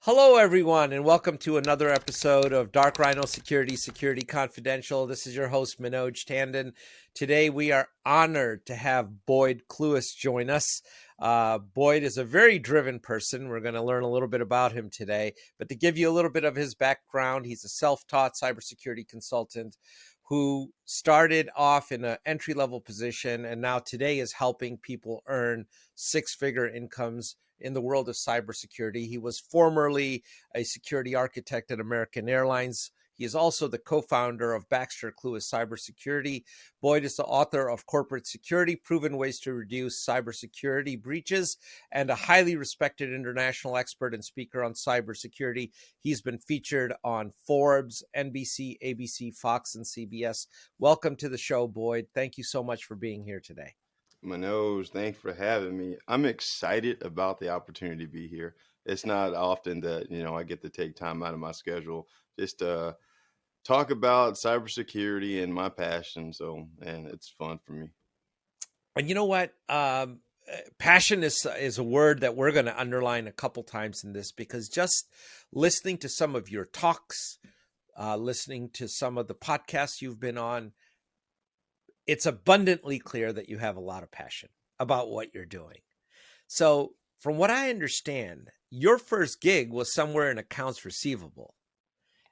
Hello, everyone, and welcome to another episode of Dark Rhiino Security Confidential. This is your host, Manoj Tandon. Today, we are honored to have Boyds Clewis join us. Boyd is a very driven person. We're going to learn a little bit about him today. But to give you a little bit of his background, he's a self-taught cybersecurity consultant who started off in an entry-level position and now today is helping people earn six-figure incomes in the world of cybersecurity. He was formerly a security architect at American Airlines. He is also the co-founder of Baxter Clewis Cybersecurity. Boyd is the author of Corporate Security, Proven Ways to Reduce Cybersecurity Breaches, and a highly respected international expert and speaker on cybersecurity. He's been featured on Forbes, NBC, ABC, Fox, and CBS. Welcome to the show, Boyd. Thank you so much for being here today. Manoj, thanks for having me. I'm excited about the opportunity to be here. It's not often that, I get to take time out of my schedule just to talk about cybersecurity and my passion. And it's fun for me. And you know what? Passion is a word that we're going to underline a couple times in this, because just listening to some of your talks, listening to some of the podcasts you've been on, it's abundantly clear that you have a lot of passion about what you're doing. So from what I understand, your first gig was somewhere in accounts receivable.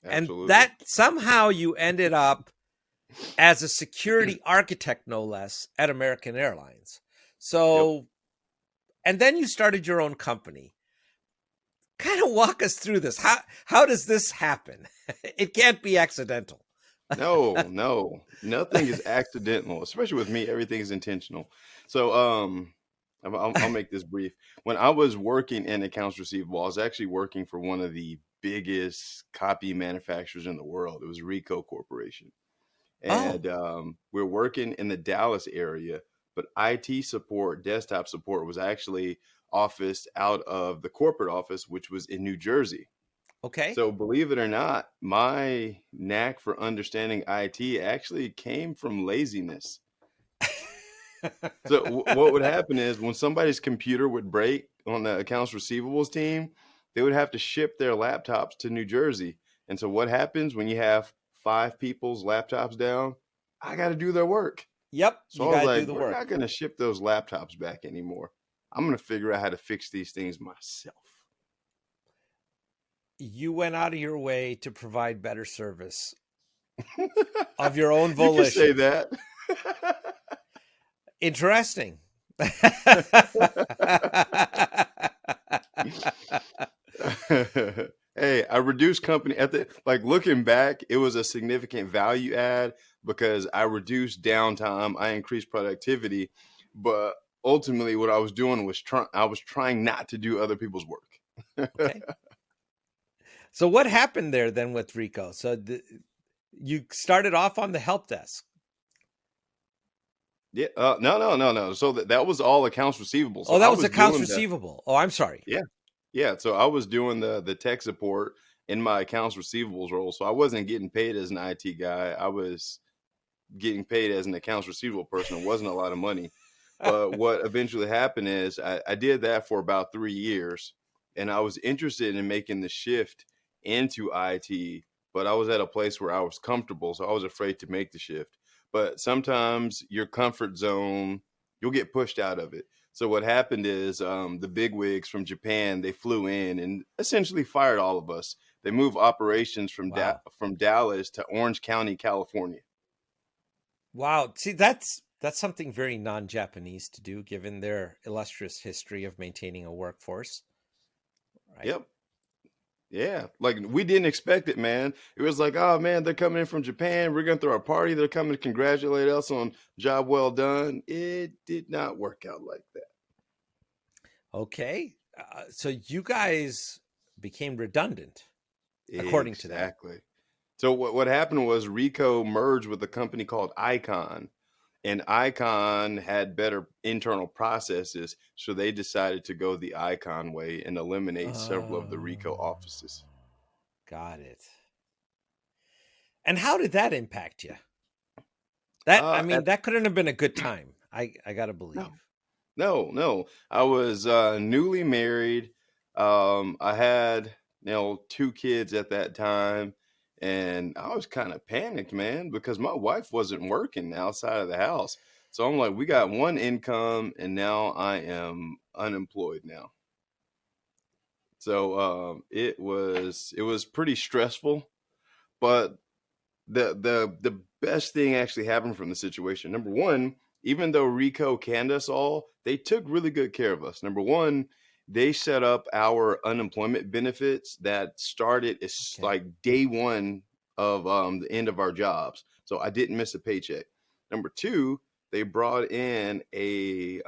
Absolutely. And that somehow you ended up as a security architect, no less, at American Airlines. So, yep. And then you started your own company. Kind of walk us through this. How does this happen? It can't be accidental. No, nothing is accidental, especially with me. Everything is intentional. So, I'll make this brief. When I was working in accounts receivable, I was actually working for one of the biggest copy manufacturers in the world. It was Rhiino Corporation. And we're working in the Dallas area, but IT support, desktop support was actually officed out of the corporate office, which was in New Jersey. Okay. So believe it or not, my knack for understanding IT actually came from laziness. So what would happen is when somebody's computer would break on the accounts receivables team, they would have to ship their laptops to New Jersey. And so what happens when you have 5 people's laptops down? I got to do their work. Yep. So I was like, we're not going to ship those laptops back anymore. I'm going to figure out how to fix these things myself. You went out of your way to provide better service of your own volition. You can say that. Interesting. Hey, I reduced company looking back, it was a significant value add because I reduced downtime, I increased productivity, but ultimately what I was doing was I was trying not to do other people's work. Okay. So what happened there then with Rhiino? So you started off on the help desk. Yeah. No. So that was all accounts receivable. So that was accounts receivable. Oh, I'm sorry. Yeah. So I was doing the tech support in my accounts receivables role. So I wasn't getting paid as an IT guy. I was getting paid as an accounts receivable person. It wasn't a lot of money. But what eventually happened is I did that for about 3 years, and I was interested in making the shift into IT, but I was at a place where I was comfortable, so I was afraid to make the shift. But sometimes your comfort zone, you'll get pushed out of it. So what happened is the bigwigs from Japan, they flew in and essentially fired all of us. They moved operations from Dallas to Orange County, California. Wow. See, that's something very non-Japanese to do, given their illustrious history of maintaining a workforce. Right? Yep. Yeah, we didn't expect it, man. It was like, oh man, they're coming in from Japan. We're gonna throw a party. They're coming to congratulate us on job well done. It did not work out like that. Okay, so you guys became redundant, according to that. Exactly. So what happened was Rhiino merged with a company called Icon. And Icon had better internal processes, so they decided to go the Icon way and eliminate several of the Rhiino offices. Got it. And how did that impact you? That couldn't have been a good time. I got to believe. No. I was newly married. I had 2 kids at that time. And I was kind of panicked, man, because my wife wasn't working outside of the house. So I'm like, we got one income and now I am unemployed now. So it was pretty stressful, but the best thing actually happened from the situation. Number one, even though Rico canned us all, they took really good care of us. Number one, they set up our unemployment benefits that started as Okay. like day one of the end of our jobs. So I didn't miss a paycheck. Number two, they brought in a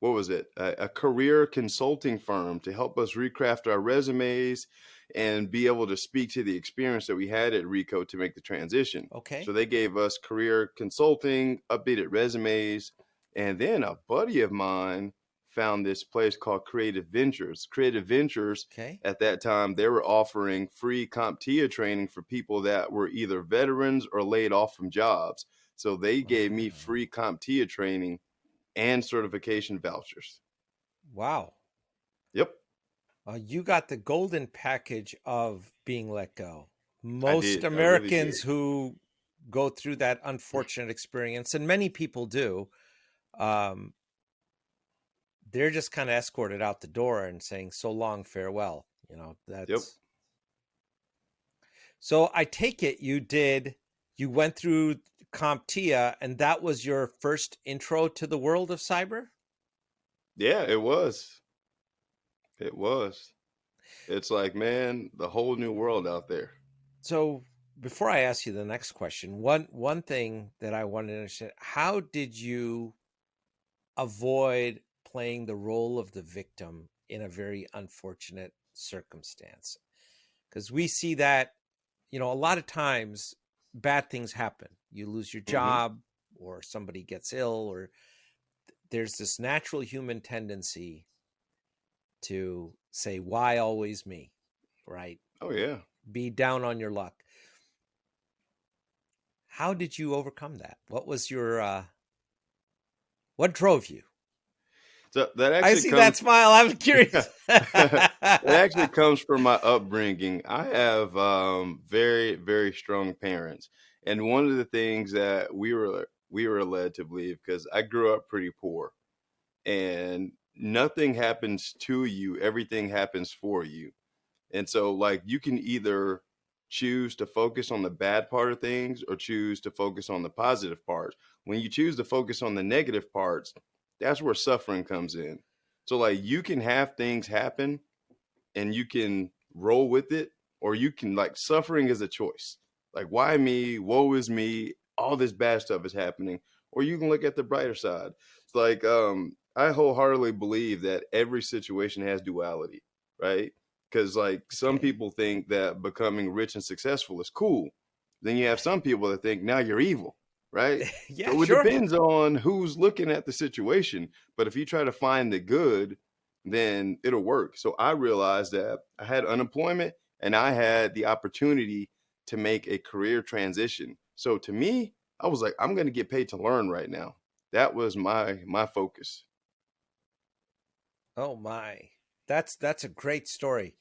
what was it? A career consulting firm to help us recraft our resumes and be able to speak to the experience that we had at Rico to make the transition. Okay. So they gave us career consulting, updated resumes, and then a buddy of mine found this place called Creative Ventures. Creative Ventures, Okay. at that time, they were offering free CompTIA training for people that were either veterans or laid off from jobs. So they gave me free CompTIA training and certification vouchers. Wow. Yep, You got the golden package of being let go. I Most did. I really Americans did. who go through that unfortunate experience, and many people do, um, they're just kind of escorted out the door and saying, "So long, farewell." Yep. That's so. I take it you went through CompTIA, and that was your first intro to the world of cyber? Yeah, it was. It was. It's like, man, the whole new world out there. So before I ask you the next question, one thing that I wanted to understand, how did you avoid playing the role of the victim in a very unfortunate circumstance? Because we see that, a lot of times bad things happen. You lose your Hmm. job or somebody gets ill, or there's this natural human tendency to say, why always me? Right? Oh, yeah. Be down on your luck. How did you overcome that? What was what drove you? So that I actually see that comes. smile. I'm curious. It actually comes from my upbringing. I have very, very strong parents, and one of the things that we were led to believe, because I grew up pretty poor, and nothing happens to you, everything happens for you. And so, like, you can either choose to focus on the bad part of things or choose to focus on the positive parts. When you choose to focus on the negative parts, that's where suffering comes in. So, like, you can have things happen and you can roll with it, or you can, like, suffering is a choice. Like, why me? Woe is me. All this bad stuff is happening. Or you can look at the brighter side. It's like, I wholeheartedly believe that every situation has duality, right? Because, like, some Okay. people think that becoming rich and successful is cool. Then you have some people that think now you're evil, right? Yeah, So it sure. depends on who's looking at the situation. But if you try to find the good, then it'll work. So I realized that I had unemployment and I had the opportunity to make a career transition. So to me, I was like, I'm going to get paid to learn right now. That was my focus. Oh my. That's a great story.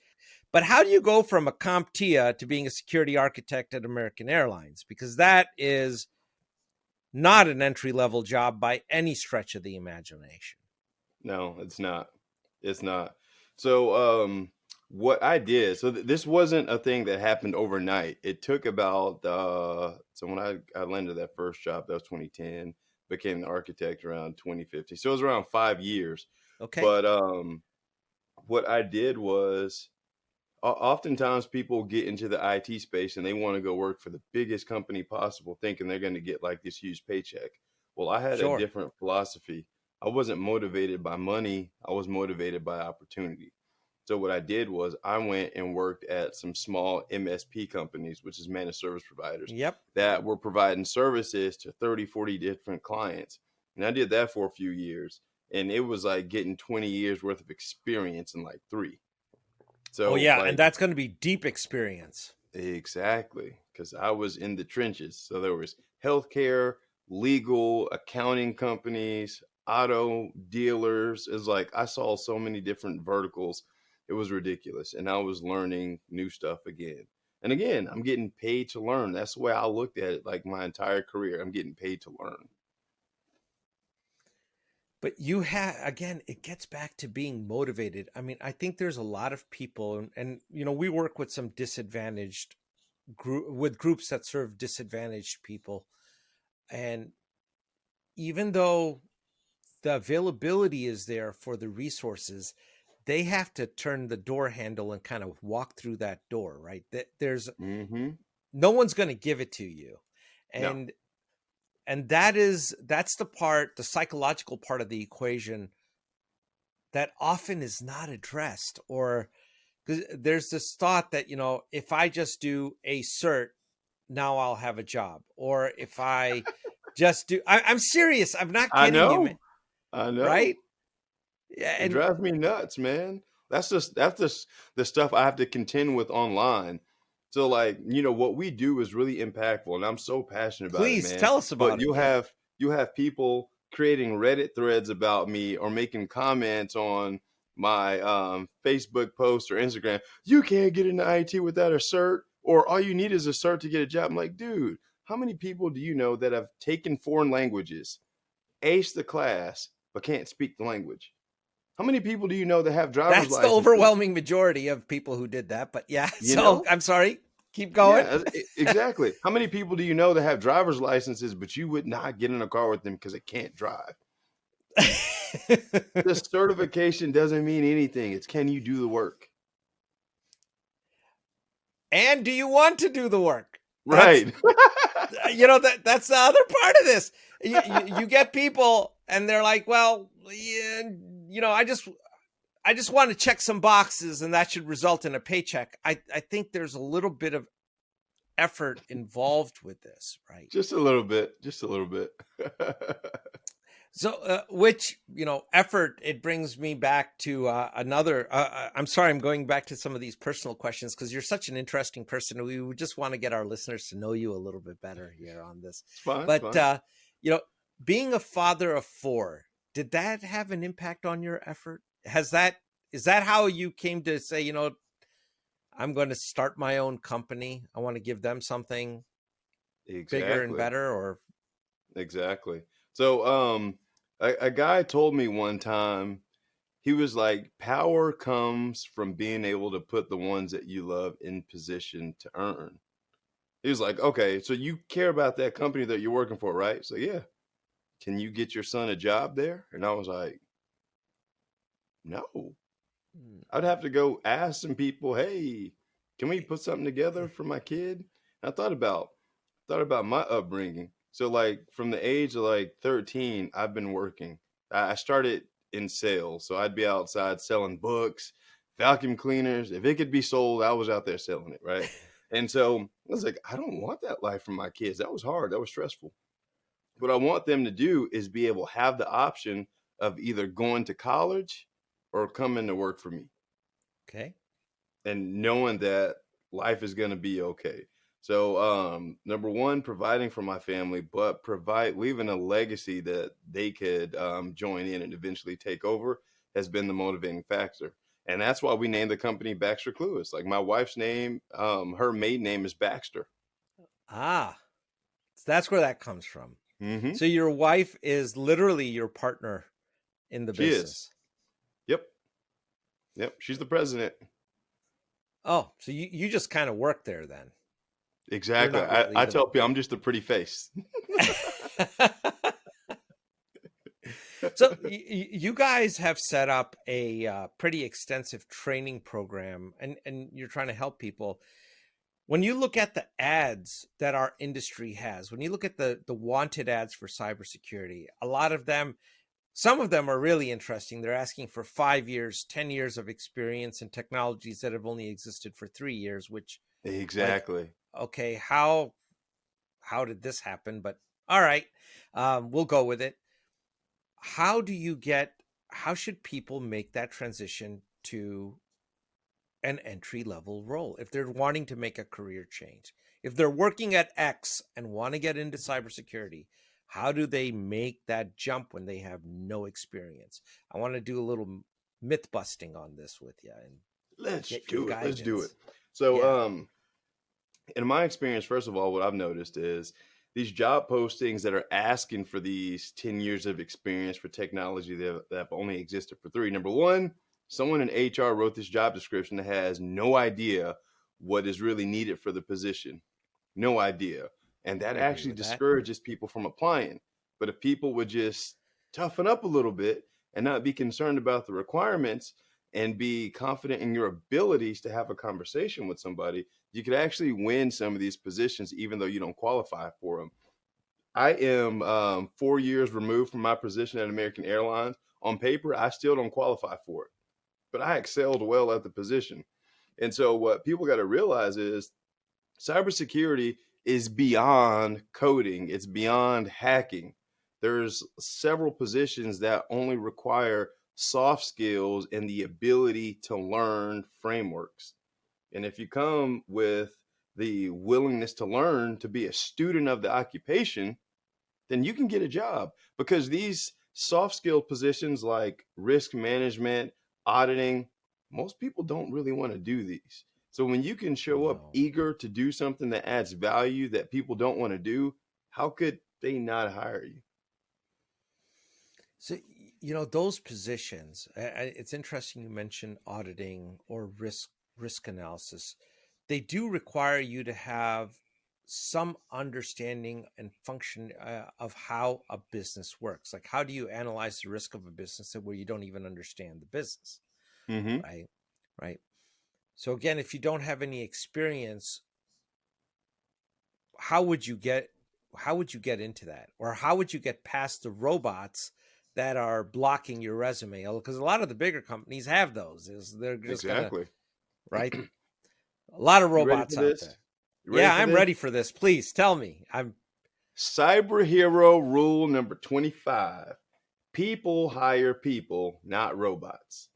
But how do you go from a CompTIA to being a security architect at American Airlines? Because that is not an entry level job by any stretch of the imagination. No, it's not. It's not. So what I did, so this wasn't a thing that happened overnight. It took about so when I landed that first job, that was 2010, became an architect around 2050. So it was around 5 years. Okay. But what I did was oftentimes people get into the IT space and they want to go work for the biggest company possible, thinking they're going to get like this huge paycheck. Well, I had a Sure. different philosophy. I wasn't motivated by money, I was motivated by opportunity. So, what I did was I went and worked at some small MSP companies, which is managed service providers, Yep. that were providing services to 30, 40 different clients. And I did that for a few years. And it was like getting 20 years worth of experience in like three. Oh So, yeah, and like, that's going to be deep experience. exactly, because I was in the trenches. So there was healthcare, legal, accounting companies, auto dealers. It's like I saw so many different verticals. It was ridiculous. And I was learning new stuff again. And again, I'm getting paid to learn. That's the way I looked at it, like my entire career. I'm getting paid to learn. But you have, again, it gets back to being motivated. I mean, I think there's a lot of people, and we work with some disadvantaged groups that serve disadvantaged people. And even though the availability is there for the resources, they have to turn the door handle and kind of walk through that door, right? There's no one's going to give it to you. No. And that's the psychological part of the equation that often is not addressed. Or because there's this thought that, if I just do a cert, now I'll have a job. Or if I just do, I'm serious. I'm not kidding you, man. I know. Right? Yeah. It drives me nuts, man. That's just the stuff I have to contend with online. So like, what we do is really impactful, and I'm so passionate about it, man. Please tell us about But it. you have people creating Reddit threads about me or making comments on my Facebook post or Instagram. You can't get into IT without a cert, or all you need is a cert to get a job. I'm like, dude, how many people do you know that have taken foreign languages, aced the class, but can't speak the language? How many people do you know that have driver's licenses? That's the overwhelming majority of people who did that. But yeah, I'm sorry. Keep going. Yeah, exactly. How many people do you know that have driver's licenses, but you would not get in a car with them because they can't drive? The certification doesn't mean anything. It's, can you do the work? And do you want to do the work? Right. That's the other part of this. You get people and they're like, well, yeah, I just want to check some boxes and that should result in a paycheck. I think there's a little bit of effort involved with this, right? Just a little bit. So, effort, it brings me back to another, I'm sorry, I'm going back to some of these personal questions because you're such an interesting person. We would just want to get our listeners to know you a little bit better here on this. It's fine. But, being a father of 4, did that have an impact on your effort? Is that how you came to say, I'm going to start my own company. I want to give them something bigger and better, or. Exactly. So, a guy told me one time, he was like, power comes from being able to put the ones that you love in position to earn. He was like, okay, so you care about that company that you're working for, right? So yeah. Can you get your son a job there? And I was like, no. I'd have to go ask some people, hey, can we put something together for my kid? And I thought about my upbringing. So like from the age of like 13, I've been working. I started in sales. So I'd be outside selling books, vacuum cleaners. If it could be sold, I was out there selling it, right? And so I was like, I don't want that life for my kids. That was hard. That was stressful. What I want them to do is be able to have the option of either going to college or coming to work for me. Okay. And knowing that life is going to be okay. So, number one, providing for my family, but leaving a legacy that they could join in and eventually take over has been the motivating factor. And that's why we named the company Baxter Clewis. Like my wife's name, her maiden name is Baxter. Ah, so that's where that comes from. Mm-hmm. So your wife is literally your partner in the business. Yep. She's the president. Oh, so you just kind of work there then. Exactly. Really I tell people I'm just a pretty face. So you guys have set up a pretty extensive training program and you're trying to help people. When you look at the ads that our industry has, when you look at the wanted ads for cybersecurity, a lot of them, some of them are really interesting. They're asking for 5 years, 10 years of experience in technologies that have only existed for 3 years, which exactly. Like, okay, how did this happen? But all right, we'll go with it. How should people make that transition to an entry-level role if they're wanting to make a career change? If they're working at X and want to get into cybersecurity, how do they make that jump when they have no experience? I want to do a little myth busting on this with you. let's get your do it. Let's do it. guidance. So, Yeah. In my experience, first of all, what I've noticed is these job postings that are asking for these 10 years of experience for technology that have only existed for 3. Number one, someone in HR wrote this job description that has no idea what is really needed for the position. No idea. And that I agree actually with that. discourages people from applying. But if people would just toughen up a little bit and not be concerned about the requirements and be confident in your abilities to have a conversation with somebody, you could actually win some of these positions, even though you don't qualify for them. I am 4 years removed from my position at American Airlines. On paper, I still don't qualify for it, but I excelled well at the position. And so, what people got to realize is cybersecurity is beyond coding, it's beyond hacking. There's several positions that only require soft skills and the ability to learn frameworks. And if you come with the willingness to learn, to be a student of the occupation, then you can get a job, because these soft skill positions like risk management, auditing, most people don't really want to do these. So when you can show up No. eager to do something that adds value that people don't want to do, how could they not hire you? So, those positions, it's interesting you mentioned auditing or risk analysis. They do require you to have some understanding and function of how a business works. Like, how do you analyze the risk of a business where you don't even understand the business, Mm-hmm. right? Right. So again, if you don't have any experience, how would you get into that, or how would you get past the robots that are blocking your resume? Because a lot of the bigger companies have those. They're just gonna, Exactly. right? A lot of You ready robots for out this? there. You ready Yeah, for I'm this? ready for this. Please tell me. Cyber hero rule number 25. People hire people, not robots.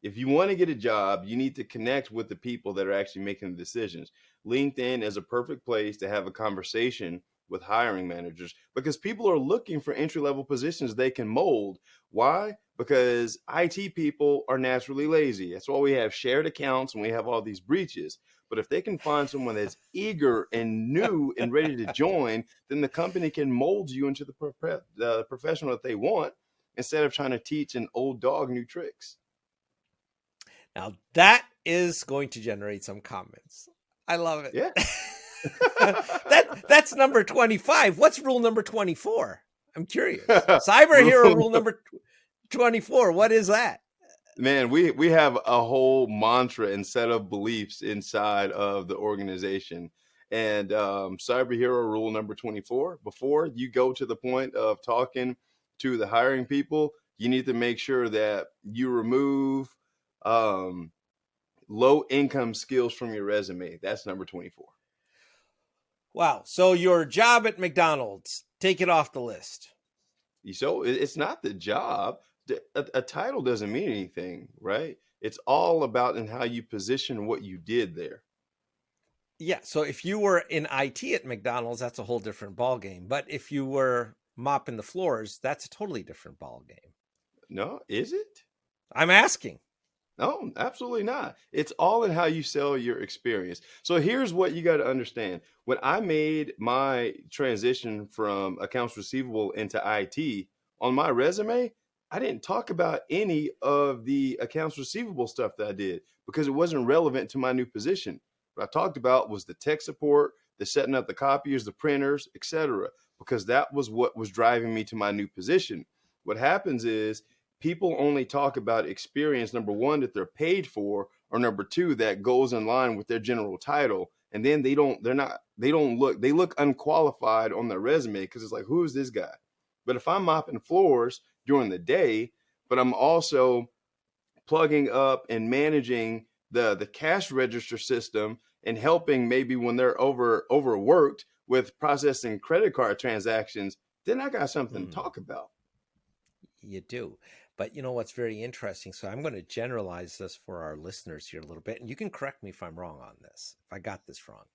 If you want to get a job, you need to connect with the people that are actually making the decisions. LinkedIn is a perfect place to have a conversation with hiring managers, because people are looking for entry level positions they can mold. Why? Because IT people are naturally lazy. That's why we have shared accounts and we have all these breaches. But if they can find someone that's eager and new and ready to join, then the company can mold you into the professional that they want, instead of trying to teach an old dog new tricks. Now that is going to generate some comments. I love it. Yeah. That's number 25. What's rule number 24? I'm curious. Cyber hero rule number 24. What is that? Man, we have a whole mantra and set of beliefs inside of the organization. And cyber hero rule number 24, before you go to the point of talking to the hiring people, you need to make sure that you remove low income skills from your resume. That's number 24. Wow. So your job at McDonald's, take it off the list. So it's not the job. A title doesn't mean anything, right? It's all about in how you position what you did there. Yeah. So if you were in IT at McDonald's, that's a whole different ball game. But if you were mopping the floors, that's a totally different ball game. No, is it? I'm asking. No, absolutely not. It's all in how you sell your experience. So here's what you got to understand. When I made my transition from accounts receivable into IT, on my resume, I didn't talk about any of the accounts receivable stuff that I did, because it wasn't relevant to my new position. What I talked about was the tech support, the setting up the copiers, the printers, etc., because that was what was driving me to my new position. What happens is people only talk about experience, number one, that they're paid for, or number two, that goes in line with their general title. And then they look unqualified on their resume, because it's like, who is this guy? But if I'm mopping floors during the day, but I'm also plugging up and managing the cash register system and helping maybe when they're overworked with processing credit card transactions, then I got something to talk about. You do. But you know what's very interesting? So I'm going to generalize this for our listeners here a little bit, and you can correct me if I'm wrong on this, if I got this wrong.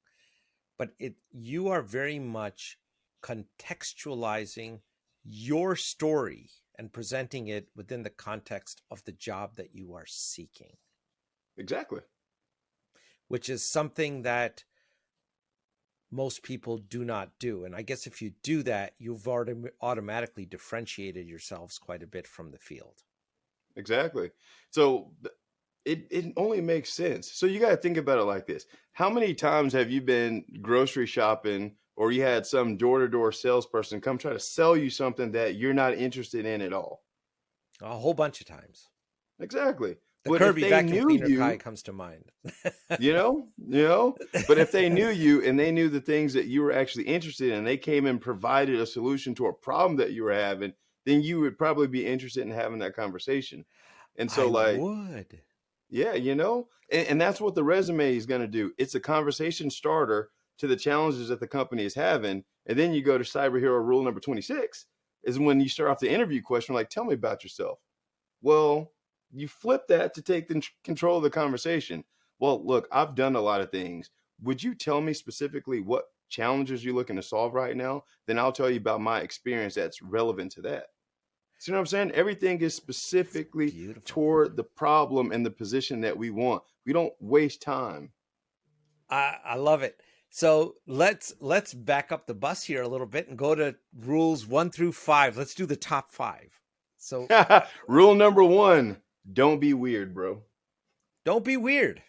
But you are very much contextualizing your story and presenting it within the context of the job that you are seeking. Exactly. which is something that most people do not do. And I guess if you do that, you've already automatically differentiated yourselves quite a bit from the field. Exactly. So it only makes sense. So you got to think about it like this. How many times have you been grocery shopping or you had some door-to-door salesperson come try to sell you something that you're not interested in at all? A whole bunch of times. Exactly. The But if Kirby they vacuum knew cleaner guy you, comes to mind. but if they knew you and they knew the things that you were actually interested in, they came and provided a solution to a problem that you were having, then you would probably be interested in having that conversation. And so I like, would. yeah, and that's what the resume is going to do. It's a conversation starter to the challenges that the company is having. And then you go to cyber hero rule number 26 is when you start off the interview question, like, tell me about yourself. Well, you flip that to take the control of the conversation. Well, look, I've done a lot of things. Would you tell me specifically what challenges you're looking to solve right now? Then I'll tell you about my experience that's relevant to that. See what I'm saying? Everything is specifically toward the problem and the position that we want. We don't waste time. I love it. So let's back up the bus here a little bit and go to rules 1 through 5. Let's do the top 5. So rule number 1, don't be weird, bro. Don't be weird.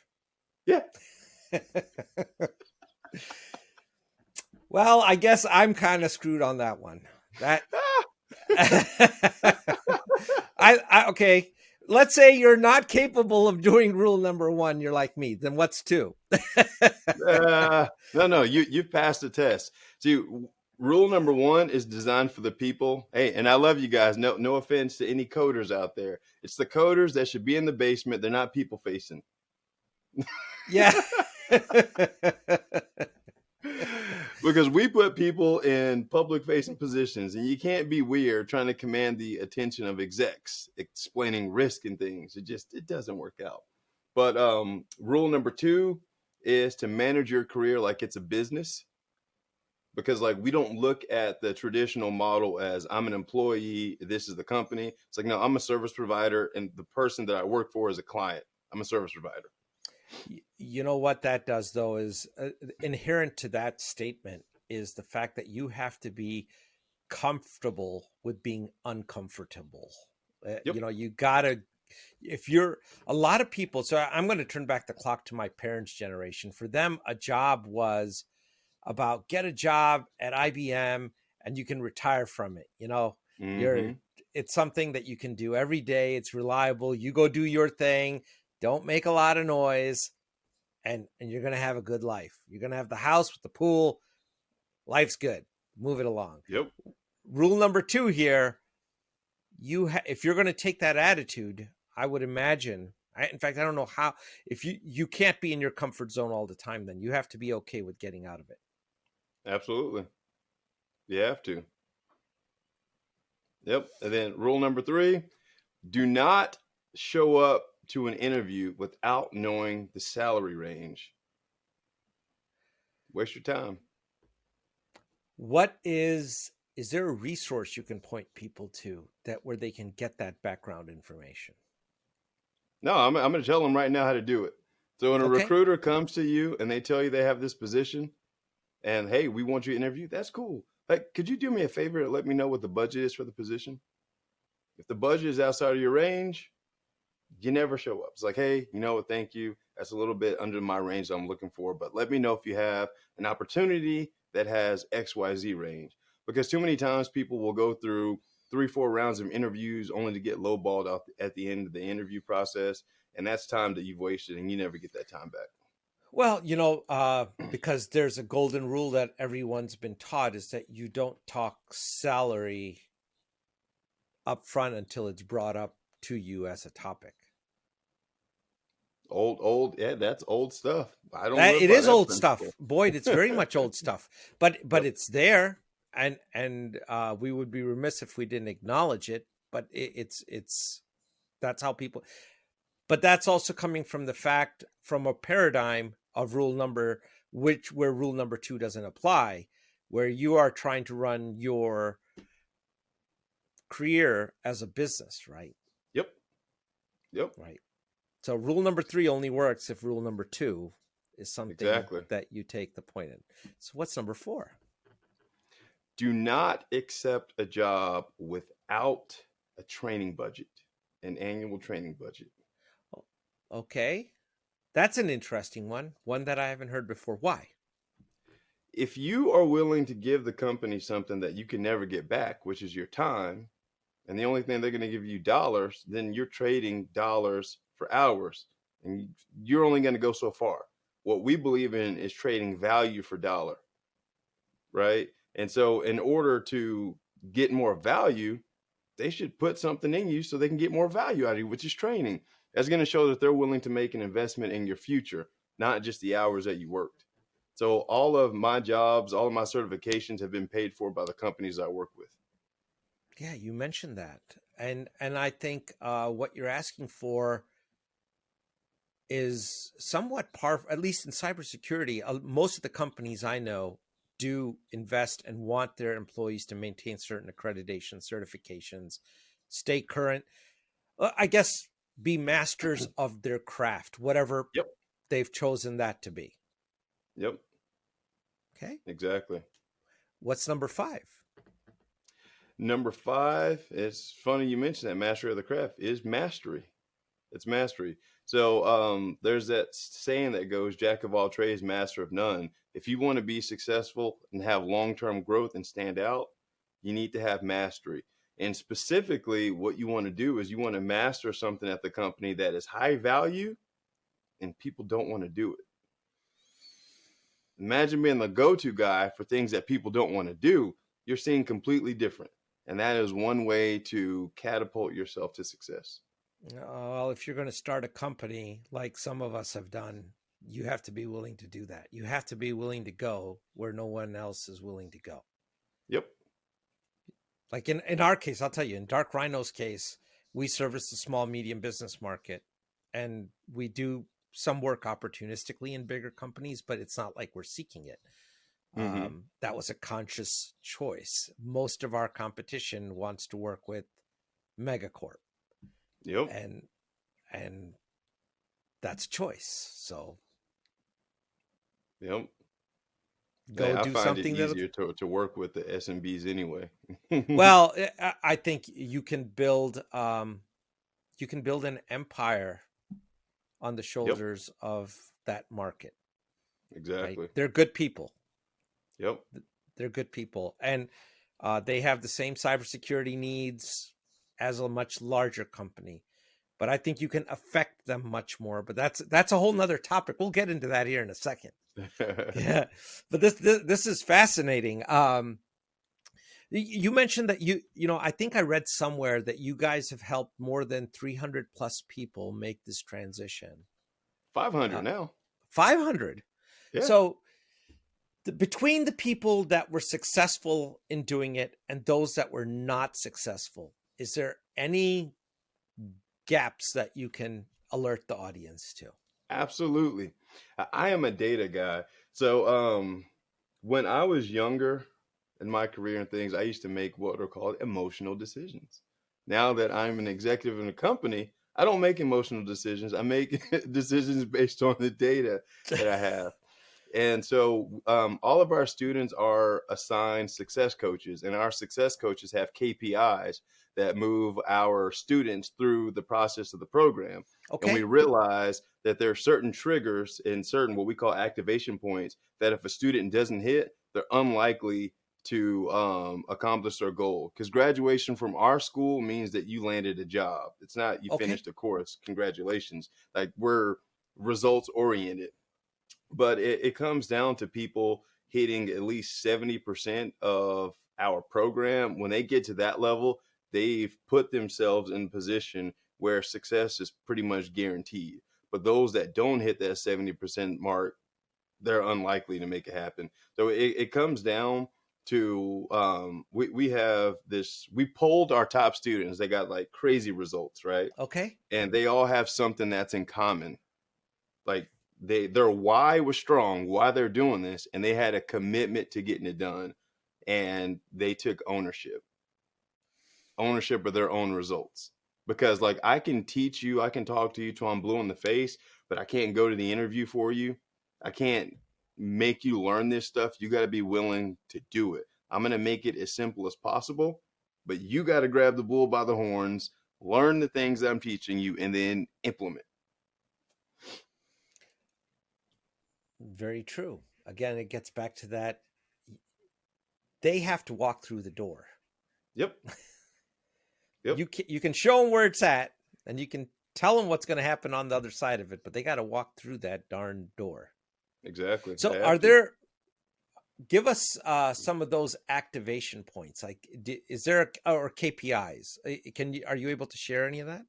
Yeah. Well, I guess I'm kind of screwed on that one. That okay. Let's say you're not capable of doing rule number 1. You're like me. Then what's 2? No. You've passed the test. See, rule number 1 is designed for the people. Hey, and I love you guys. No offense to any coders out there. It's the coders that should be in the basement. They're not people facing. Yeah. Because we put people in public facing positions, and you can't be weird trying to command the attention of execs explaining risk and things. It doesn't work out. But rule number 2 is to manage your career like it's a business, because like we don't look at the traditional model as I'm an employee, this is the company. It's like, no, I'm a service provider, and the person that I work for is a client. I'm a service provider. You know what that does, though, is inherent to that statement is the fact that you have to be comfortable with being uncomfortable. Yep. You gotta, if you're a lot of people. So I'm going to turn back the clock to my parents' generation. For them, a job was about get a job at IBM and you can retire from it. It's something that you can do every day. It's reliable. You go do your thing. Don't make a lot of noise, and you're going to have a good life. You're going to have the house with the pool. Life's good. Move it along. Yep. Rule number 2 here, if you're going to take that attitude, I would imagine, in fact, I don't know how, if you can't be in your comfort zone all the time, then you have to be okay with getting out of it. Absolutely. You have to. Yep. And then rule number 3, do not show up to an interview without knowing the salary range. Waste your time. Is there a resource you can point people to where they can get that background information? No, I'm going to tell them right now how to do it. So when a recruiter comes to you and they tell you they have this position and, hey, we want you to interview, that's cool. Like, could you do me a favor and let me know what the budget is for the position? If the budget is outside of your range, you never show up. It's like, hey, thank you. That's a little bit under my range I'm looking for, but let me know if you have an opportunity that has XYZ range. Because too many times people will go through 3-4 rounds of interviews only to get lowballed out at the end of the interview process. And that's time that you've wasted, and you never get that time back. Well, because there's a golden rule that everyone's been taught is that you don't talk salary up front until it's brought up to you as a topic. Old, yeah, that's old stuff. It is old stuff, Boyd. It's very much old stuff, but it's there, and we would be remiss if we didn't acknowledge it. But it's that's how people. But that's also coming from a paradigm of where rule number 2 doesn't apply, where you are trying to run your career as a business, right? Yep. Right. So rule number 3 only works if rule number 2 is something Exactly. that you take the point in. So what's number 4? Do not accept a job without a training budget, an annual training budget. Okay. That's an interesting one that I haven't heard before. Why? If you are willing to give the company something that you can never get back, which is your time, and the only thing they're going to give you dollars, then you're trading dollars for hours, and you're only going to go so far. What we believe in is trading value for dollar, right? And so in order to get more value, they should put something in you so they can get more value out of you, which is training. That's going to show that they're willing to make an investment in your future, not just the hours that you worked. So all of my jobs, all of my certifications have been paid for by the companies I work with. Yeah, you mentioned that. And I think what you're asking for is somewhat at least in cybersecurity. Most of the companies I know do invest and want their employees to maintain certain accreditation certifications, stay current, I guess be masters of their craft, whatever Yep. they've chosen that to be. Yep. Okay. Exactly. What's number 5? Number 5, it's funny you mentioned that, mastery of the craft, is mastery. It's mastery. So there's that saying that goes, jack of all trades, master of none. If you want to be successful and have long-term growth and stand out, you need to have mastery. And specifically, what you want to do is you want to master something at the company that is high value and people don't want to do it. Imagine being the go-to guy for things that people don't want to do. You're seeing completely different. And that is one way to catapult yourself to success. Well, if you're going to start a company like some of us have done, you have to be willing to do that. You have to be willing to go where no one else is willing to go. Yep. Like in our case, I'll tell you, in Dark Rhino's case, we service the small, medium business market, and we do some work opportunistically in bigger companies, but it's not like we're seeking it. Mm-hmm. That was a conscious choice. Most of our competition wants to work with megacorp. Yep. And that's choice. So Yep. go I do find it something easier to work with the SMBs anyway. well, I think you can build an empire on the Yep. shoulders of that market. Exactly. Right? They're good people. Yep. They're good people, and they have the same cybersecurity needs as a much larger company. But I think you can affect them much more. But that's a whole nother topic. We'll get into that here in a second. Yeah, but this is fascinating. You mentioned that I think I read somewhere that you guys have helped more than 300 plus people make this transition. 500 now. 500. Yeah. So between the people that were successful in doing it and those that were not successful, is there any gaps that you can alert the audience to? Absolutely. I am a data guy. So when I was younger in my career and things, I used to make what are called emotional decisions. Now that I'm an executive in a company, I don't make emotional decisions. I make decisions based on the data that I have. And so all of our students are assigned success coaches, and our success coaches have KPIs that move our students through the process of the program. Okay. And we realize that there are certain triggers and certain what we call activation points that if a student doesn't hit, they're unlikely to accomplish their goal. Because graduation from our school means that you landed a job. It's not you finished a course. Congratulations. Like we're results oriented. But it comes down to people hitting at least 70% of our program. When they get to that level, they've put themselves in a position where success is pretty much guaranteed. But those that don't hit that 70% mark, they're unlikely to make it happen. So it comes down to we have this, we polled our top students. They got like crazy results, right? Okay. And they all have something that's in common. Like their why was strong, why they're doing this, and they had a commitment to getting it done, and they took ownership of their own results. Because like I can teach you, I can talk to you till I'm blue in the face, but I can't go to the interview for you. I can't make you learn this stuff. You got to be willing to do it. I'm going to make it as simple as possible, but you got to grab the bull by the horns, learn the things that I'm teaching you, and then implement. Very true. Again, it gets back to that. They have to walk through the door. Yep. Yep. You can show them where it's at, and you can tell them what's going to happen on the other side of it, but they got to walk through that darn door. Exactly. So give us some of those activation points. Like, is there or KPIs? Are you able to share any of that?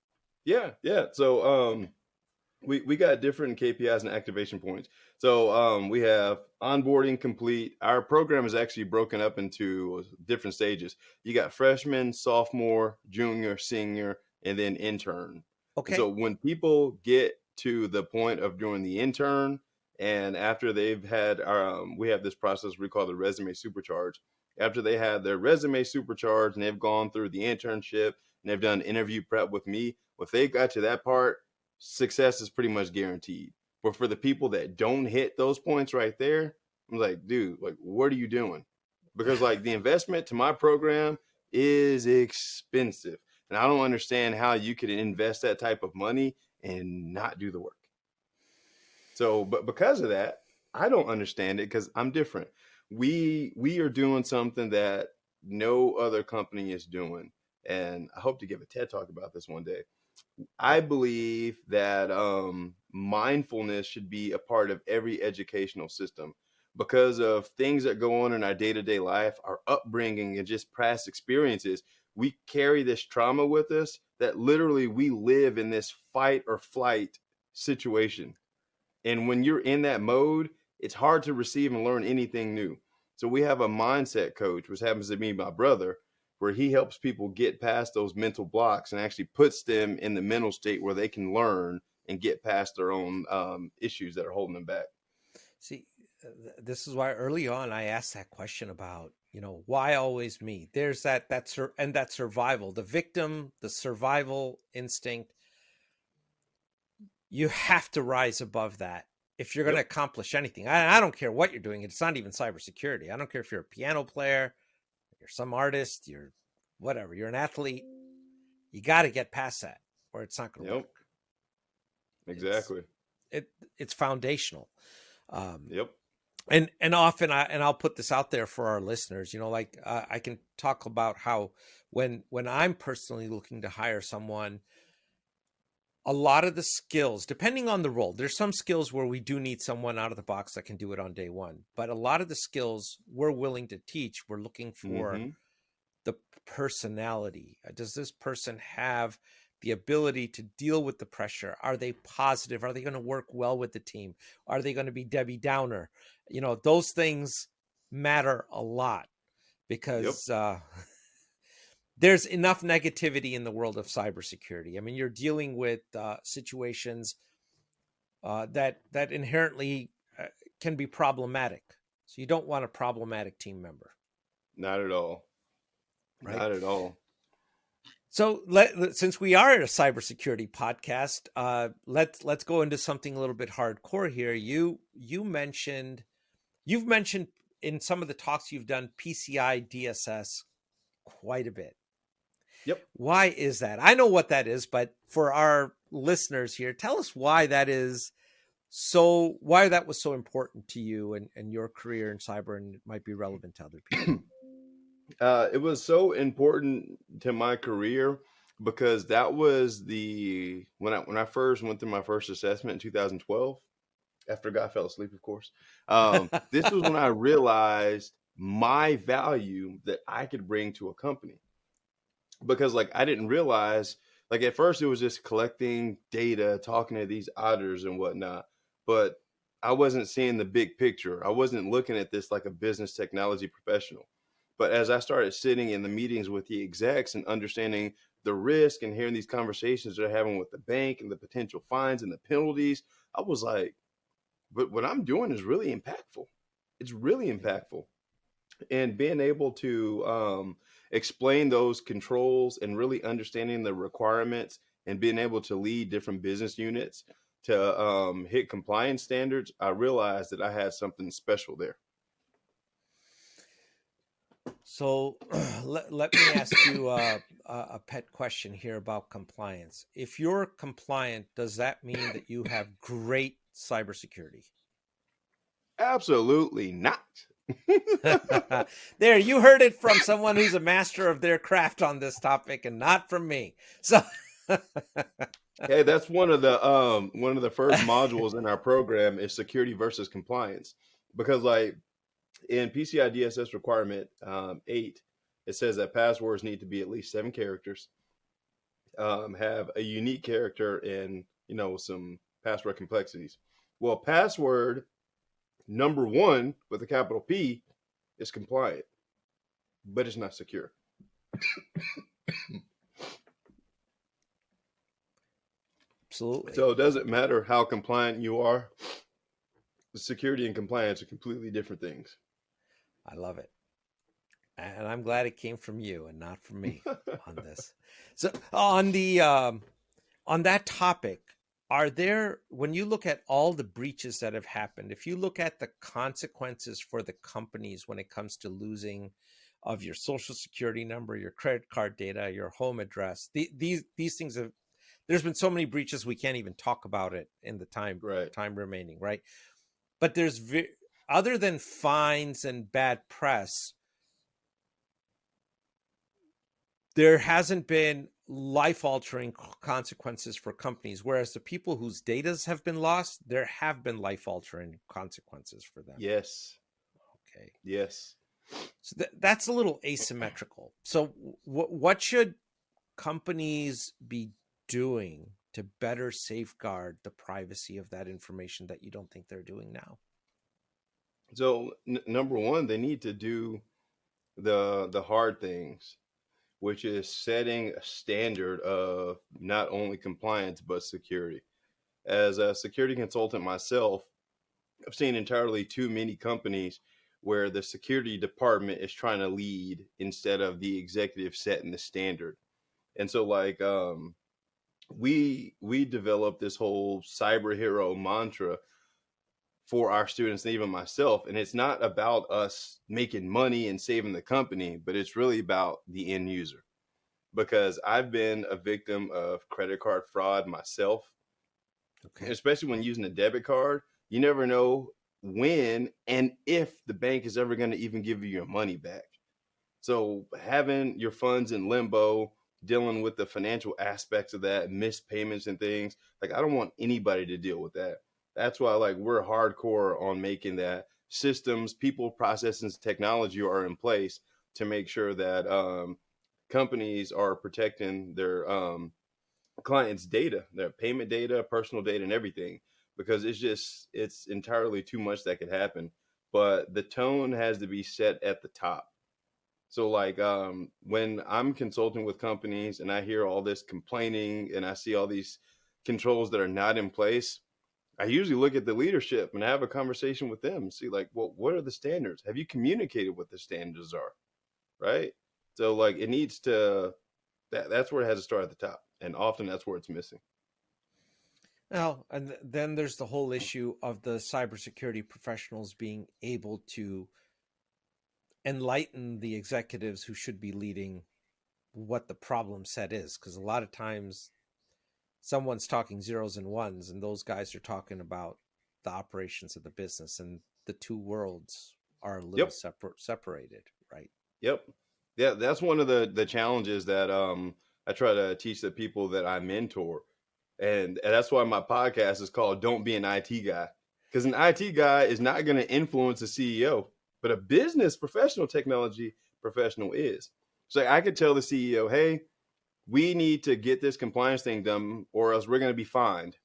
Yeah. So we got different KPIs and activation points. So we have onboarding complete. Our program is actually broken up into different stages. You got freshman, sophomore, junior, senior, and then intern. Okay. And so when people get to the point of doing the intern, and after they've had we have this process we call the resume supercharge. After they had their resume supercharged and they've gone through the internship and they've done interview prep with me, if they got to that part, success is pretty much guaranteed. But for the people that don't hit those points right there, I'm like, dude, like, what are you doing? Because like the investment to my program is expensive. And I don't understand how you could invest that type of money and not do the work. So, but because of that, I don't understand it because I'm different. We are doing something that no other company is doing. And I hope to give a TED talk about this one day. I believe that mindfulness should be a part of every educational system because of things that go on in our day-to-day life, our upbringing, and just past experiences. We carry this trauma with us that literally we live in this fight or flight situation. And when you're in that mode, it's hard to receive and learn anything new. So we have a mindset coach, which happens to be my brother, where he helps people get past those mental blocks and actually puts them in the mental state where they can learn and get past their own issues that are holding them back. See, this is why early on I asked that question about, why always me? There's that survival, the victim, the survival instinct. You have to rise above that if you're going to accomplish anything. I don't care what you're doing. It's not even cybersecurity. I don't care if you're a piano player, you're some artist, you're whatever, you're an athlete. You got to get past that or it's not going to work. Exactly. It's foundational. Yep. And often I'll put this out there for our listeners, I can talk about how when I'm personally looking to hire someone, a lot of the skills, depending on the role, there's some skills where we do need someone out of the box that can do it on day one. But a lot of the skills we're willing to teach, we're looking for the personality. Does this person have the ability to deal with the pressure? Are they positive? Are they going to work well with the team? Are they going to be Debbie Downer? Those things matter a lot because there's enough negativity in the world of cybersecurity. I mean, you're dealing with situations that inherently can be problematic. So you don't want a problematic team member. Not at all. Right? Not at all. So since we are a cybersecurity podcast, let's go into something a little bit hardcore here. You've mentioned in some of the talks you've done PCI DSS quite a bit. Yep. Why is that? I know what that is, but for our listeners here, tell us why that was so important to you and your career in cyber, and it might be relevant to other people. It was so important to my career because that was when I first went through my first assessment in 2012, after a guy fell asleep, of course. This was when I realized my value that I could bring to a company. Because I didn't realize, at first it was just collecting data, talking to these auditors and whatnot, but I wasn't seeing the big picture. I wasn't looking at this like a business technology professional. But as I started sitting in the meetings with the execs and understanding the risk and hearing these conversations they're having with the bank and the potential fines and the penalties, I was like, but what I'm doing is really impactful. It's really impactful. And being able to explain those controls and really understanding the requirements and being able to lead different business units to hit compliance standards, I realized that I had something special there. So let me ask you a pet question here about compliance. If you're compliant, does that mean that you have great cybersecurity? Absolutely not. There, you heard it from someone who's a master of their craft on this topic, and not from me. So, Hey, that's one of the first modules in our program is security versus compliance, because like in PCI DSS requirement 8, it says that passwords need to be at least 7 characters, have a unique character, and some password complexities. Well, password number 1 with a capital P is compliant, but it's not secure. absolutely. So it doesn't matter how compliant you are. Security and compliance are completely different things. I love it. And I'm glad it came from you and not from me on this. So on that topic, are there, when you look at all the breaches that have happened, if you look at the consequences for the companies when it comes to losing of your social security number, your credit card data, your home address, these things have, there's been so many breaches we can't even talk about it in the time remaining, right? But there's other than fines and bad press, there hasn't been life-altering consequences for companies, whereas the people whose data have been lost, there have been life-altering consequences for them. Yes. Okay. Yes. So that's a little asymmetrical. So what should companies be doing to better safeguard the privacy of that information that you don't think they're doing now? So number 1, they need to do the hard things, which is setting a standard of not only compliance but security. As a security consultant myself, I've seen entirely too many companies where the security department is trying to lead instead of the executive setting the standard. And so like we developed this whole cyber hero mantra for our students and even myself, and it's not about us making money and saving the company, but it's really about the end user, because I've been a victim of credit card fraud myself. Okay. Especially when using a debit card, you never know when and if the bank is ever going to even give you your money back. So having your funds in limbo, dealing with the financial aspects of that, missed payments and things, like I don't want anybody to deal with that. That's why like we're hardcore on making that systems, people, processes, technology are in place to make sure that companies are protecting their clients' data, their payment data, personal data, and everything, because it's entirely too much that could happen. But the tone has to be set at the top. So like when I'm consulting with companies and I hear all this complaining and I see all these controls that are not in place, I usually look at the leadership and have a conversation with them and see like, well, what are the standards? Have you communicated what the standards are? Right. So like it needs to, that's where it has to start at the top. And often that's where it's missing. Well, and then there's the whole issue of the cybersecurity professionals being able to enlighten the executives who should be leading what the problem set is, because a lot of times someone's talking zeros and ones and those guys are talking about the operations of the business, and the two worlds are a little separated, right? Yep. Yeah, that's one of the challenges that I try to teach the people that I mentor. And that's why my podcast is called Don't Be an IT Guy. Because an IT guy is not going to influence a CEO, but a business professional, technology professional is. So I could tell the CEO, hey, we need to get this compliance thing done or else we're going to be fined.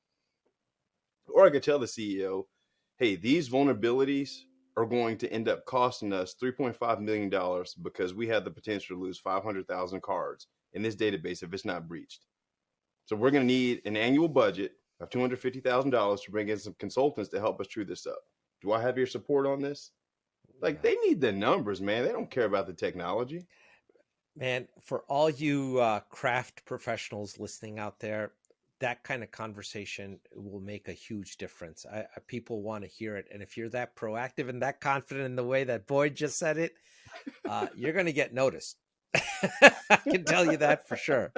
Or I could tell the CEO, hey, these vulnerabilities are going to end up costing us $3.5 million because we have the potential to lose 500,000 cards in this database if it's not breached. So we're going to need an annual budget of $250,000 to bring in some consultants to help us chew this up. Do I have your support on this? Like they need the numbers, man. They don't care about the technology. Man, for all you craft professionals listening out there, that kind of conversation will make a huge difference. People want to hear it. And if you're that proactive and that confident in the way that Boyd just said it, you're going to get noticed. I can tell you that for sure.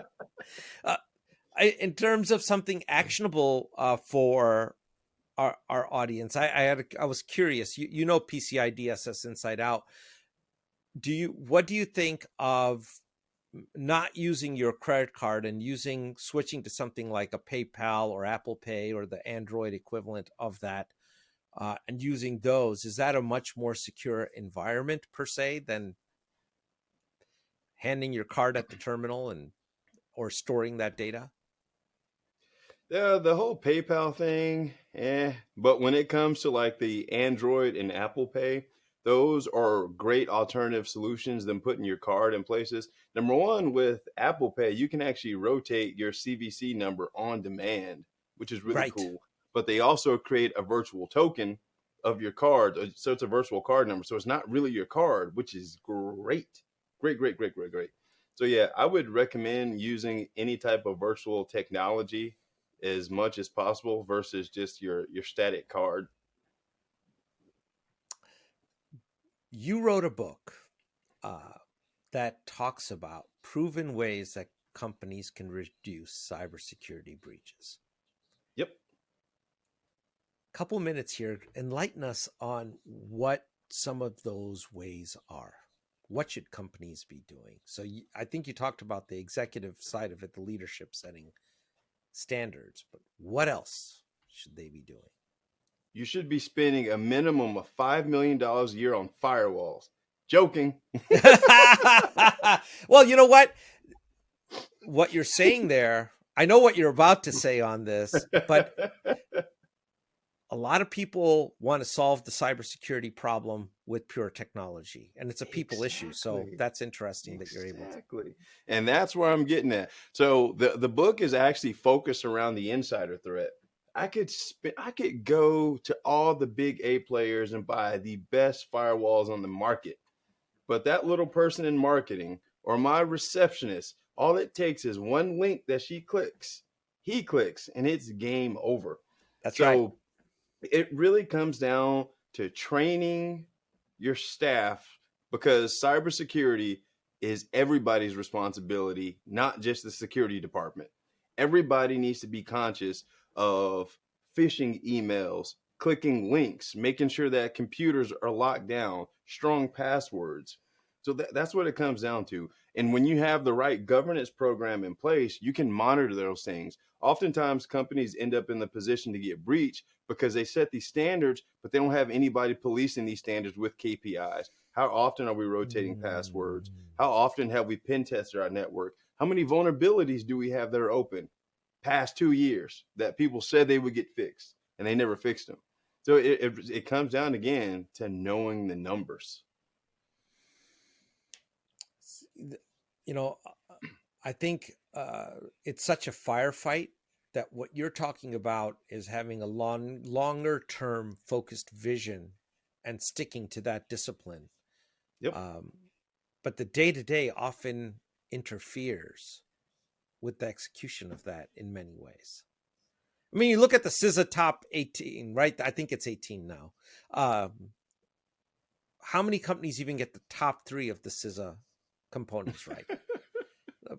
In terms of something actionable for our audience, I was curious. You know PCI DSS inside out. What do you think of not using your credit card and switching to something like a PayPal or Apple Pay or the Android equivalent of that, and using those? Is that a much more secure environment per se than handing your card at the terminal or storing that data? The whole PayPal thing, but when it comes to like the Android and Apple Pay, those are great alternative solutions than putting your card in places. Number one, with Apple Pay, you can actually rotate your CVC number on demand, which is really Right. cool. But they also create a virtual token of your card. So it's a virtual card number. So it's not really your card, which is great. Great, great, great, great, great. So yeah, I would recommend using any type of virtual technology as much as possible versus just your static card. You wrote a book that talks about proven ways that companies can reduce cybersecurity breaches. Yep. Couple minutes here. Enlighten us on what some of those ways are. What should companies be doing? So I think you talked about the executive side of it, the leadership setting standards, but what else should they be doing? You should be spending a minimum of $5 million a year on firewalls. Joking. Well, you know what? What you're saying there, I know what you're about to say on this, but a lot of people want to solve the cybersecurity problem with pure technology, and it's a people issue. So that's interesting that you're able to. Exactly. And that's where I'm getting at. So the book is actually focused around the insider threat. I could go to all the big A players and buy the best firewalls on the market. But that little person in marketing or my receptionist, all it takes is one link that he clicks, and it's game over. That's right. It really comes down to training your staff, because cybersecurity is everybody's responsibility, not just the security department. Everybody needs to be conscious of phishing emails, clicking links, making sure that computers are locked down, strong passwords. So that's what it comes down to. And when you have the right governance program in place, you can monitor those things. Oftentimes, companies end up in the position to get breached because they set these standards, but they don't have anybody policing these standards with KPIs. How often are we rotating passwords? How often have we pen tested our network? How many vulnerabilities do we have that are open past 2 years that people said they would get fixed and they never fixed them? So it comes down again to knowing the numbers. You know, I think it's such a firefight that what you're talking about is having a longer term focused vision and sticking to that discipline. Yep. But the day-to-day often interferes with the execution of that in many ways. I mean, you look at the CISA top 18, right? I think it's 18 now. How many companies even get the top 3 of the CISA components right?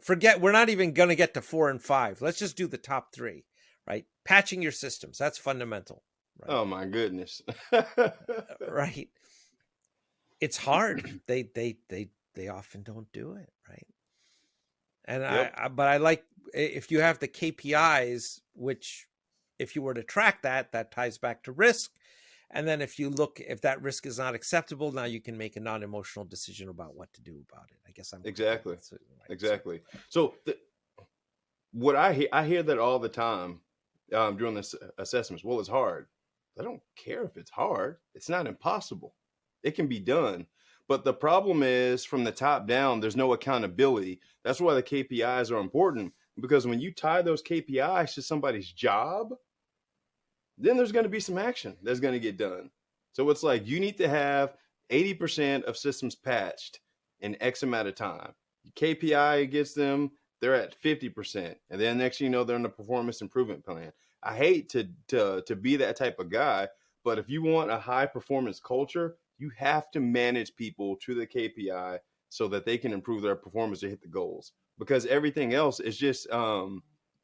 Forget, we're not even going to get to 4 and 5. Let's just do the top 3, right? Patching your systems. That's fundamental. Right? Oh my goodness. Right. It's hard. They often don't do it. Right. And Yep. but I like, if you have the KPIs, which if you were to track that ties back to risk. And then if that risk is not acceptable, now you can make a non-emotional decision about what to do about it. I guess I'm exactly. Right. Exactly. So what I hear that all the time during this assessments. Well, it's hard. I don't care if it's hard. It's not impossible. It can be done. But the problem is, from the top down, there's no accountability. That's why the KPIs are important, because when you tie those KPIs to somebody's job, then there's going to be some action that's going to get done. So it's like, you need to have 80% of systems patched in X amount of time. KPI gets them, they're at 50%. And then next thing you know, they're in a performance improvement plan. I hate to be that type of guy, but if you want a high performance culture, you have to manage people to the KPI so that they can improve their performance to hit the goals. Because everything else is just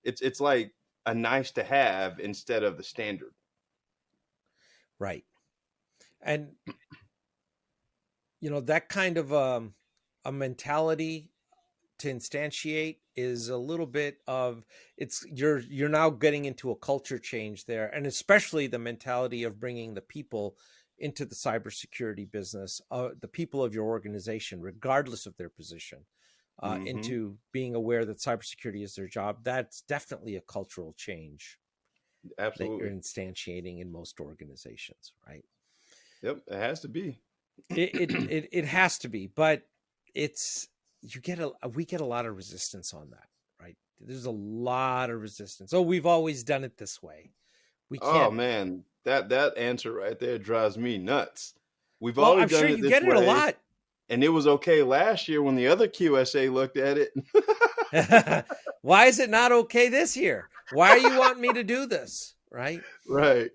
it's like a nice to have instead of the standard. Right. And that kind of a mentality to instantiate is a little bit of you're now getting into a culture change there, and especially the mentality of bringing the people into the cybersecurity business, the people of your organization, regardless of their position, into being aware that cybersecurity is their job. That's definitely a cultural change. Absolutely. That you're instantiating in most organizations, right? Yep, it has to be. It has to be, but we get a lot of resistance on that, right? There's a lot of resistance. Oh, we've always done it this way. We can't. Oh man, that answer right there drives me nuts. We've Well, always I'm done sure it you this get it a way, lot. and it was okay last year when the other QSA looked at it. Why is it not okay this year? Why are you wanting me to do this? Right? Right.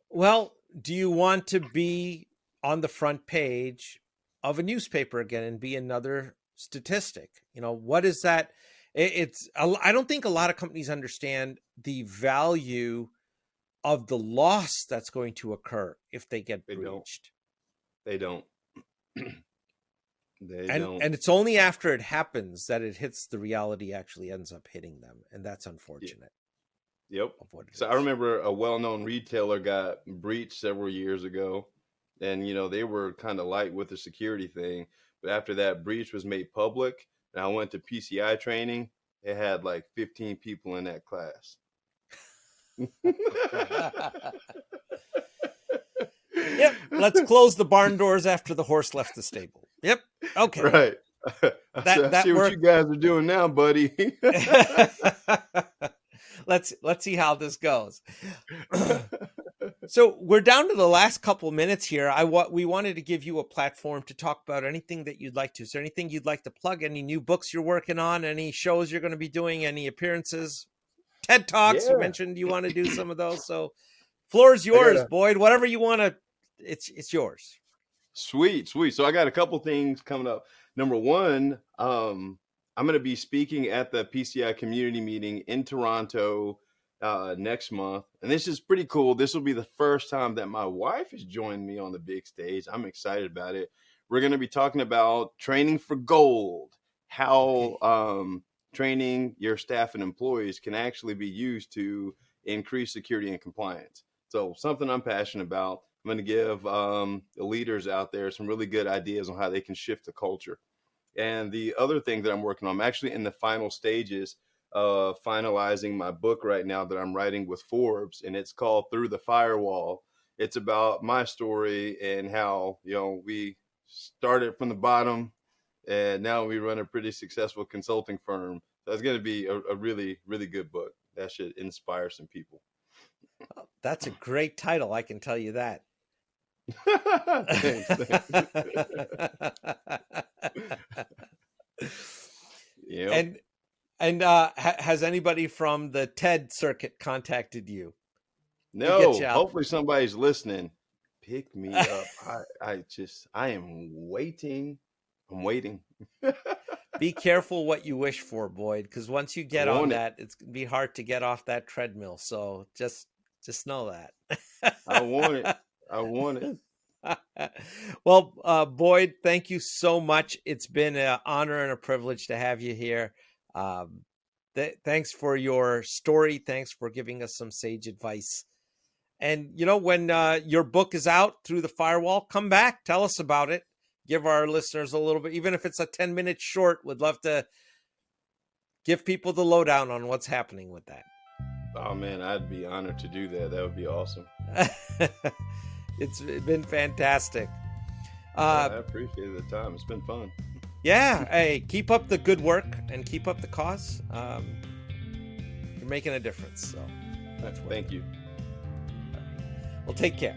Well, do you want to be on the front page of a newspaper again and be another statistic? What is that? I don't think a lot of companies understand the value of the loss that's going to occur if they get breached. They don't. And it's only after it happens that it hits the reality actually ends up hitting them. And that's unfortunate. Yep. So I remember a well-known retailer got breached several years ago, and they were kind of light with the security thing. But after that breach was made public, and I went to PCI training, it had like 15 people in that class. Yep. Let's close the barn doors after the horse left the stable. Yep. Okay. Right. I see what you guys are doing now, buddy. Let's see how this goes. So we're down to the last couple minutes here. We wanted to give you a platform to talk about anything that you'd like to. Is there anything you'd like to plug? Any new books you're working on? Any shows you're going to be doing? Any appearances? TED Talks, You mentioned you want to do some of those. So floor is yours, Boyd. Whatever you want to, it's yours. Sweet. So I got a couple things coming up. Number one, I'm going to be speaking at the PCI community meeting in Toronto next month. And this is pretty cool. This will be the first time that my wife has joined me on the big stage. I'm excited about it. We're going to be talking about training for gold, how training your staff and employees can actually be used to increase security and compliance. So something I'm passionate about. I'm going to give the leaders out there some really good ideas on how they can shift the culture. And the other thing that I'm working on, I'm actually in the final stages of finalizing my book right now that I'm writing with Forbes, and it's called Through the Firewall. It's about my story and how, we started from the bottom and now we run a pretty successful consulting firm. So it's going to be a really, really good book that should inspire some people. Oh, that's a great title. I can tell you that. Thanks. Yeah. And has anybody from the TED circuit contacted you? No. Hopefully somebody's listening. Pick me up. I am waiting. I'm waiting. Be careful what you wish for, Boyd, because once you get on that, it's gonna be hard to get off that treadmill. So just know that. I want it. Well, Boyd, thank you so much. It's been an honor and a privilege to have you here. Thanks for your story. Thanks for giving us some sage advice. And, when your book is out, Through the Firewall, come back, tell us about it. Give our listeners a little bit, even if it's a 10-minute short, would love to give people the lowdown on what's happening with that. Oh, man, I'd be honored to do that. That would be awesome. It's been fantastic. I appreciate the time. It's been fun. Yeah. Hey, keep up the good work and keep up the cause. You're making a difference. So thank you. Well, take care.